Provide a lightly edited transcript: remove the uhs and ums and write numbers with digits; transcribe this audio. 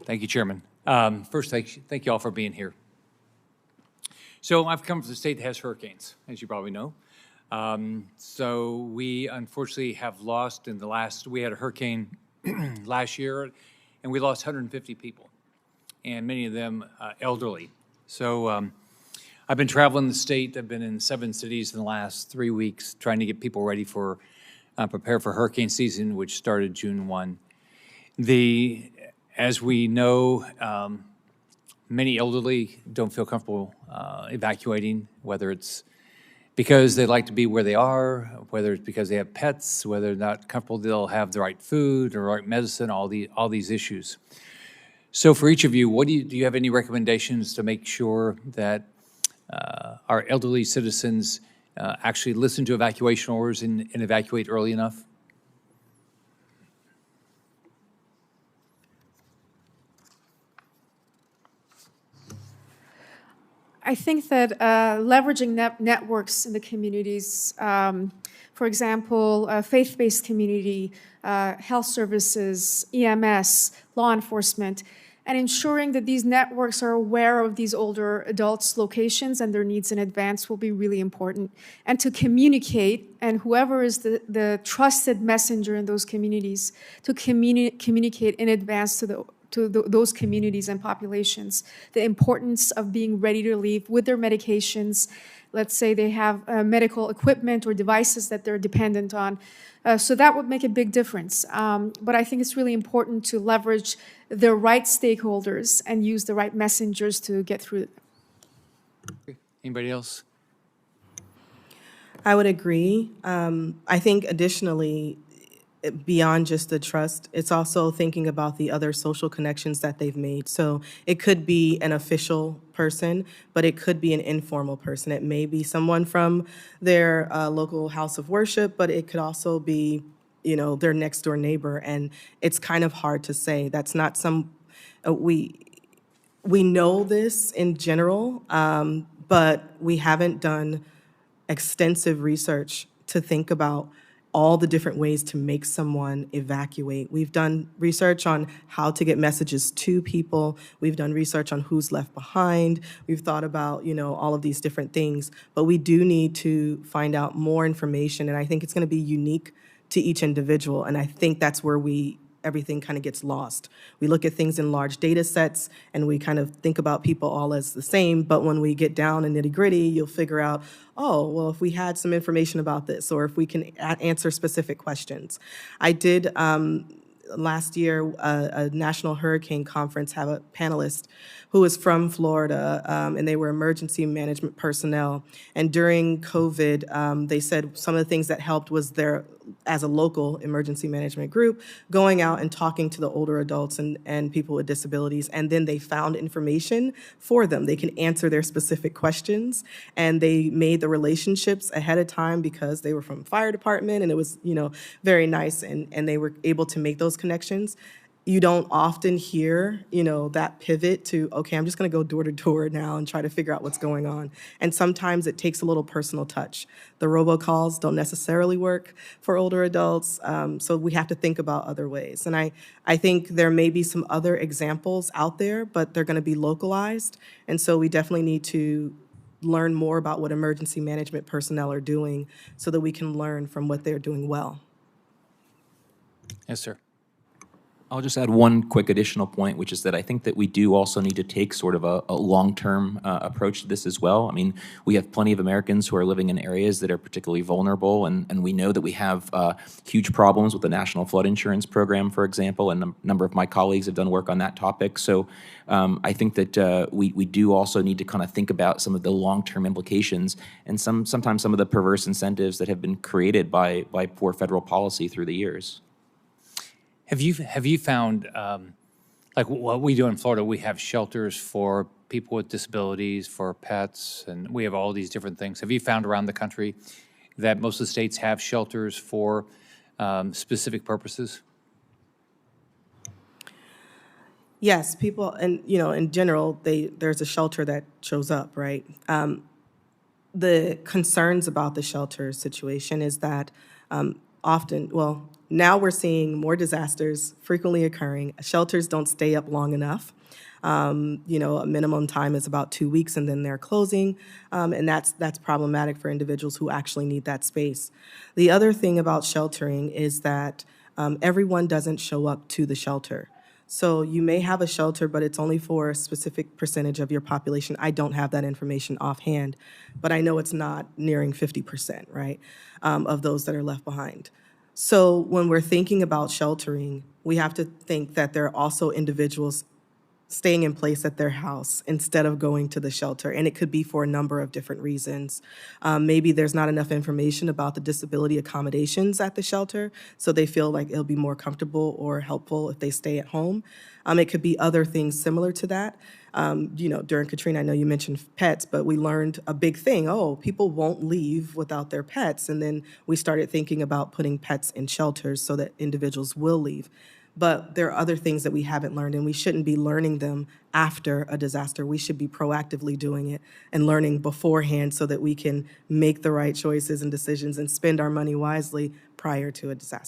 Thank you, Chairman. First, thank you all for being here. So I've come from the state that has hurricanes, as you probably know. So we unfortunately have lost we had a hurricane last year, and we lost 150 people, and many of them elderly. So I've been traveling the state. I've been in 7 cities in the last 3 weeks trying to get people ready for, prepare for hurricane season, which started June 1. As we know, many elderly don't feel comfortable evacuating, whether it's because they like to be where they are, whether it's because they have pets, whether they're not comfortable they'll have the right food or right medicine, all these issues. So for each of you, do you have any recommendations to make sure that our elderly citizens actually listen to evacuation orders and evacuate early enough? I think that leveraging networks in the communities, for example, faith-based community, health services, EMS, law enforcement, and ensuring that these networks are aware of these older adults' locations and their needs in advance will be really important. And to communicate, and whoever is the trusted messenger in those communities, to communicate in advance to those communities and populations, the importance of being ready to leave with their medications. Let's say they have medical equipment or devices that they're dependent on. So that would make a big difference. But I think it's really important to leverage the right stakeholders and use the right messengers to get through it. Okay. Anybody else? I would agree. I think additionally, beyond just the trust, it's also thinking about the other social connections that they've made. So it could be an official person, but it could be an informal person. It may be someone from their local house of worship, but it could also be, their next door neighbor. And it's kind of hard to say. That's not we know this in general, but we haven't done extensive research to think about all the different ways to make someone evacuate. We've done research on how to get messages to people. We've done research on who's left behind. We've thought about, all of these different things, but we do need to find out more information. And I think it's going to be unique to each individual. And I think that's where everything kind of gets lost. We look at things in large data sets and we kind of think about people all as the same, but when we get down and nitty gritty, you'll figure out, oh, well, if we had some information about this, or if we can answer specific questions. I did last year, a national hurricane conference, have a panelist who was from Florida, and they were emergency management personnel. And during COVID, they said some of the things that helped was as a local emergency management group, going out and talking to the older adults and people with disabilities, and then they found information for them. They can answer their specific questions, and they made the relationships ahead of time because they were from fire department, and it was, very nice, and they were able to make those connections. You don't often hear, that pivot to, okay, I'm just going to go door to door now and try to figure out what's going on. And sometimes it takes a little personal touch. The robocalls don't necessarily work for older adults, so we have to think about other ways. And I think there may be some other examples out there, but they're going to be localized. And so we definitely need to learn more about what emergency management personnel are doing so that we can learn from what they're doing well. Yes, sir. I'll just add one quick additional point, which is that I think that we do also need to take sort of a long-term approach to this as well. I mean, we have plenty of Americans who are living in areas that are particularly vulnerable, and we know that we have huge problems with the National Flood Insurance Program, for example, and a number of my colleagues have done work on that topic. So I think that we do also need to kind of think about some of the long-term implications and sometimes some of the perverse incentives that have been created by poor federal policy through the years. Have you found, like what we do in Florida, we have shelters for people with disabilities, for pets, and we have all these different things. Have you found around the country that most of the states have shelters for specific purposes? Yes, people, and in general, there's a shelter that shows up, right? The concerns about the shelter situation is that now we're seeing more disasters frequently occurring. Shelters don't stay up long enough. A minimum time is about 2 weeks, and then they're closing, and that's problematic for individuals who actually need that space. The other thing about sheltering is that everyone doesn't show up to the shelter. So you may have a shelter, but it's only for a specific percentage of your population. I don't have that information offhand, but I know it's not nearing 50%, right, of those that are left behind. So when we're thinking about sheltering, we have to think that there are also individuals staying in place at their house instead of going to the shelter. And it could be for a number of different reasons. Maybe there's not enough information about the disability accommodations at the shelter, so they feel like it'll be more comfortable or helpful if they stay at home. It could be other things similar to that. During Katrina, I know you mentioned pets, but we learned a big thing. Oh, people won't leave without their pets. And then we started thinking about putting pets in shelters so that individuals will leave. But there are other things that we haven't learned, and we shouldn't be learning them after a disaster. We should be proactively doing it and learning beforehand so that we can make the right choices and decisions and spend our money wisely prior to a disaster.